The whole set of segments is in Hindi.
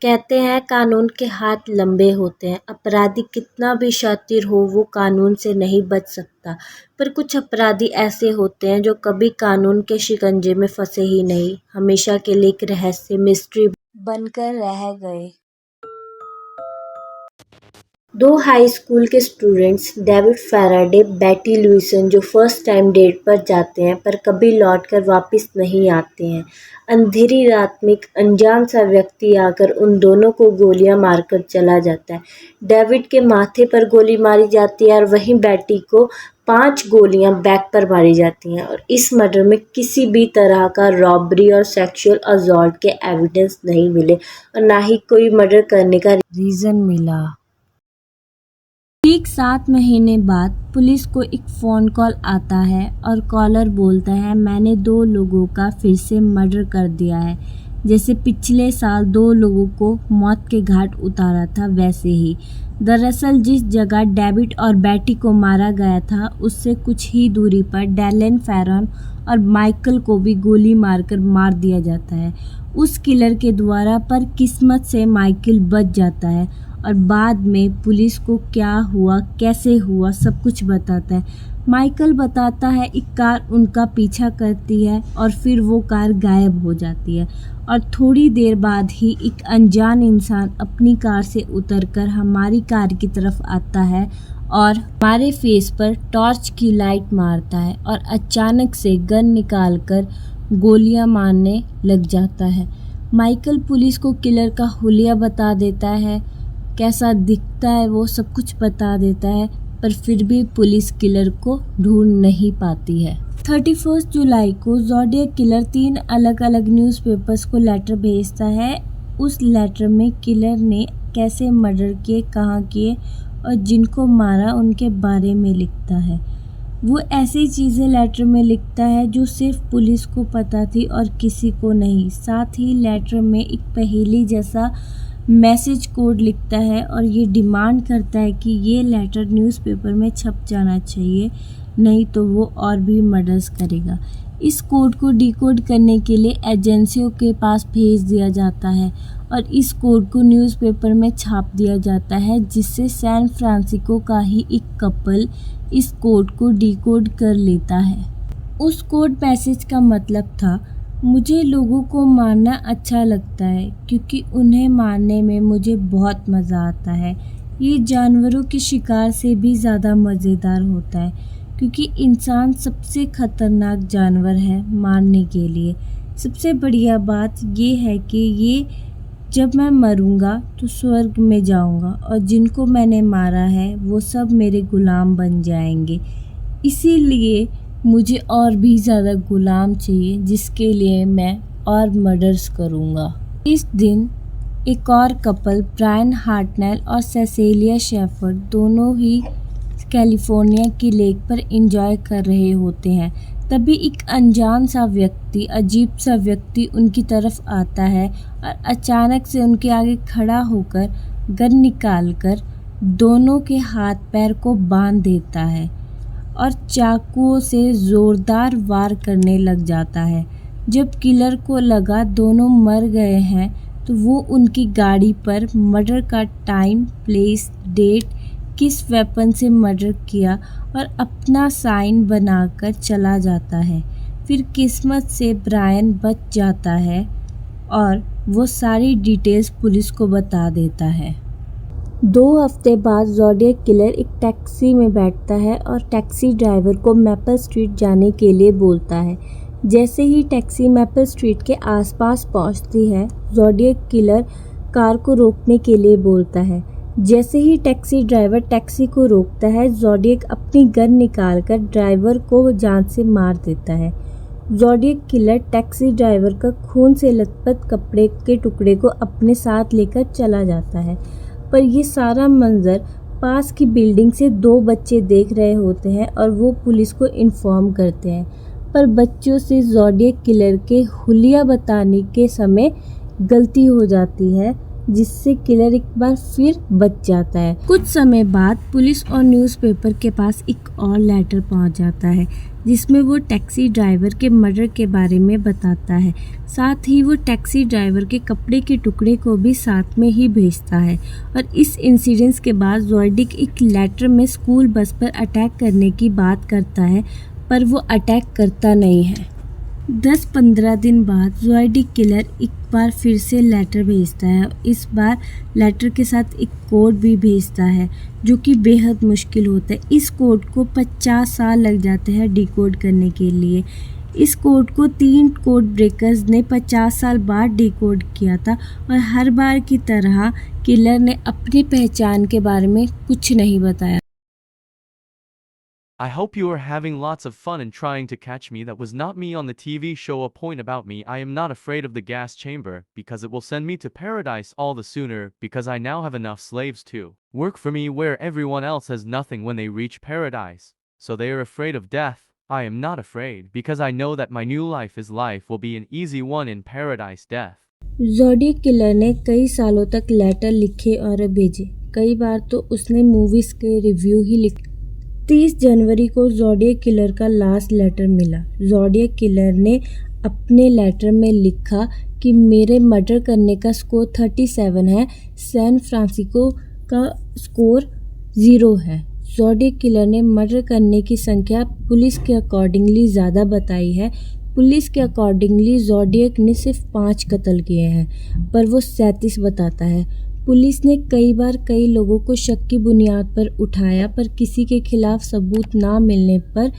कहते हैं कानून के हाथ लंबे होते हैं। अपराधी कितना भी शातिर हो वो कानून से नहीं बच सकता। पर कुछ अपराधी ऐसे होते हैं जो कभी कानून के शिकंजे में फंसे ही नहीं, हमेशा के लिए एक रहस्य मिस्ट्री बनकर रह गए। दो हाई स्कूल के स्टूडेंट्स डेविड फैराडे, बेटी लुइसन जो फर्स्ट टाइम डेट पर जाते हैं पर कभी लौटकर वापस नहीं आते हैं। अंधेरी रात में एक अनजान सा व्यक्ति आकर उन दोनों को गोलियां मारकर चला जाता है। डेविड के माथे पर गोली मारी जाती है और वहीं बेटी को 5 गोलियां बैक पर मारी जाती हैं और इस मर्डर में किसी भी तरह का रॉबरी और सेक्सुअल असॉल्ट के एविडेंस नहीं मिले और ना ही कोई मर्डर करने का रीज़न मिला। ठीक 7 महीने बाद पुलिस को एक फ़ोन कॉल आता है और कॉलर बोलता है, मैंने 2 लोगों का फिर से मर्डर कर दिया है। जैसे पिछले साल 2 लोगों को मौत के घाट उतारा था वैसे ही। दरअसल जिस जगह डेविड और बेटी को मारा गया था उससे कुछ ही दूरी पर डैलन फेरन और माइकल को भी गोली मारकर मार दिया जाता है उस किलर के द्वारा। पर किस्मत से माइकल बच जाता है और बाद में पुलिस को क्या हुआ, कैसे हुआ, सब कुछ बताता है। माइकल बताता है एक कार उनका पीछा करती है और फिर वो कार गायब हो जाती है और थोड़ी देर बाद ही एक अनजान इंसान अपनी कार से उतरकर हमारी कार की तरफ आता है और हमारे फेस पर टॉर्च की लाइट मारता है और अचानक से गन निकालकर गोलियां मारने लग जाता है। माइकल पुलिस को किलर का हुलिया बता देता है, कैसा दिखता है वो सब कुछ बता देता है, पर फिर भी पुलिस किलर को ढूंढ नहीं पाती है। 31 जुलाई को ज़ोडिएक किलर 3 अलग अलग न्यूज़पेपर्स को लेटर भेजता है। उस लेटर में किलर ने कैसे मर्डर किए, कहाँ किए और जिनको मारा उनके बारे में लिखता है। वो ऐसी चीज़ें लेटर में लिखता है जो सिर्फ पुलिस को पता थी और किसी को नहीं। साथ ही लेटर में एक पहेली जैसा मैसेज कोड लिखता है और ये डिमांड करता है कि ये लेटर न्यूज़पेपर में छप जाना चाहिए, नहीं तो वो और भी मर्डर्स करेगा। इस कोड को डिकोड करने के लिए एजेंसियों के पास भेज दिया जाता है और इस कोड को न्यूज़पेपर में छाप दिया जाता है, जिससे सैन फ्रांसिस्को का ही एक कपल इस कोड को डिकोड कर लेता है। उस कोड मैसेज का मतलब था, मुझे लोगों को मारना अच्छा लगता है क्योंकि उन्हें मारने में मुझे बहुत मज़ा आता है। ये जानवरों के शिकार से भी ज़्यादा मज़ेदार होता है क्योंकि इंसान सबसे ख़तरनाक जानवर है मारने के लिए। सबसे बढ़िया बात ये है कि ये जब मैं मरूंगा तो स्वर्ग में जाऊंगा और जिनको मैंने मारा है वो सब मेरे गुलाम बन जाएंगे। इसीलिए मुझे और भी ज़्यादा गुलाम चाहिए जिसके लिए मैं और मर्डर्स करूँगा। इस दिन एक और कपल ब्रायन हार्टनेल और सेसिलिया शेफर्ड दोनों ही कैलिफोर्निया की लेक पर एंजॉय कर रहे होते हैं। तभी एक अनजान सा व्यक्ति, अजीब सा व्यक्ति उनकी तरफ आता है और अचानक से उनके आगे खड़ा होकर गन निकालकर दोनों के हाथ पैर को बांध देता है और चाकुओं से ज़ोरदार वार करने लग जाता है। जब किलर को लगा दोनों मर गए हैं तो वो उनकी गाड़ी पर मर्डर का टाइम, प्लेस, डेट, किस वेपन से मर्डर किया और अपना साइन बनाकर चला जाता है। फिर किस्मत से ब्रायन बच जाता है और वो सारी डिटेल्स पुलिस को बता देता है। 2 हफ्ते बाद ज़ोडिएक किलर एक टैक्सी में बैठता है और टैक्सी ड्राइवर को मैपल स्ट्रीट जाने के लिए बोलता है। जैसे ही टैक्सी मैपल स्ट्रीट के आसपास पहुंचती है, ज़ोडिएक किलर कार को रोकने के लिए बोलता है। जैसे ही टैक्सी ड्राइवर टैक्सी को रोकता है, ज़ोडिएक अपनी गन निकालकर ड्राइवर को जान से मार देता है। ज़ोडिएक किलर टैक्सी ड्राइवर का खून से लथपथ कपड़े के टुकड़े को अपने साथ लेकर चला जाता है। पर ये सारा मंजर पास की बिल्डिंग से 2 बच्चे देख रहे होते हैं और वो पुलिस को इन्फॉर्म करते हैं। पर बच्चों से ज़ोडिएक किलर के हुलिया बताने के समय गलती हो जाती है, जिससे किलर एक बार फिर बच जाता है। कुछ समय बाद पुलिस और न्यूज़पेपर के पास एक और लेटर पहुंच जाता है जिसमें वो टैक्सी ड्राइवर के मर्डर के बारे में बताता है। साथ ही वो टैक्सी ड्राइवर के कपड़े के टुकड़े को भी साथ में ही भेजता है। और इस इंसिडेंस के बाद ज़ोडिएक एक लेटर में स्कूल बस पर अटैक करने की बात करता है, पर वो अटैक करता नहीं है। 10-15 दिन बाद ज़ोडिएक किलर एक बार फिर से लेटर भेजता है। इस बार लेटर के साथ एक कोड भी भेजता है जो कि बेहद मुश्किल होता है। इस कोड को 50 साल लग जाते हैं डिकोड करने के लिए। इस कोड को 3 कोड ब्रेकर्स ने 50 साल बाद डिकोड किया था और हर बार की तरह किलर ने अपनी पहचान के बारे में कुछ नहीं बताया। I hope you are having lots of fun in trying to catch me. That was not me on the TV show. A point about me: I am not afraid of the gas chamber because it will send me to paradise all the sooner, because I now have enough slaves to work for me where everyone else has nothing when they reach paradise. So they are afraid of death. I am not afraid because I know that my new life will be an easy one in paradise death. Zodiac killer ने कई सालों तक लेटर लिखे और भेजे। कई बार तो उसने मूवीज़ के रिव्यू ही लिखे। 30 जनवरी को ज़ोडिएक किलर का लास्ट लेटर मिला। ज़ोडिएक किलर ने अपने लेटर में लिखा कि मेरे मर्डर करने का स्कोर 37 है, सैन फ्रांसिस्को का स्कोर 0 है। ज़ोडिएक किलर ने मर्डर करने की संख्या पुलिस के अकॉर्डिंगली ज़्यादा बताई है। पुलिस के अकॉर्डिंगली ज़ोडिएक ने सिर्फ 5 कत्ल किए हैं, पर वो 37 बताता है। पुलिस ने कई बार कई लोगों को शक की बुनियाद पर उठाया, पर किसी के खिलाफ सबूत ना मिलने पर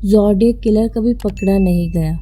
ज़ोडिएक किलर कभी पकड़ा नहीं गया।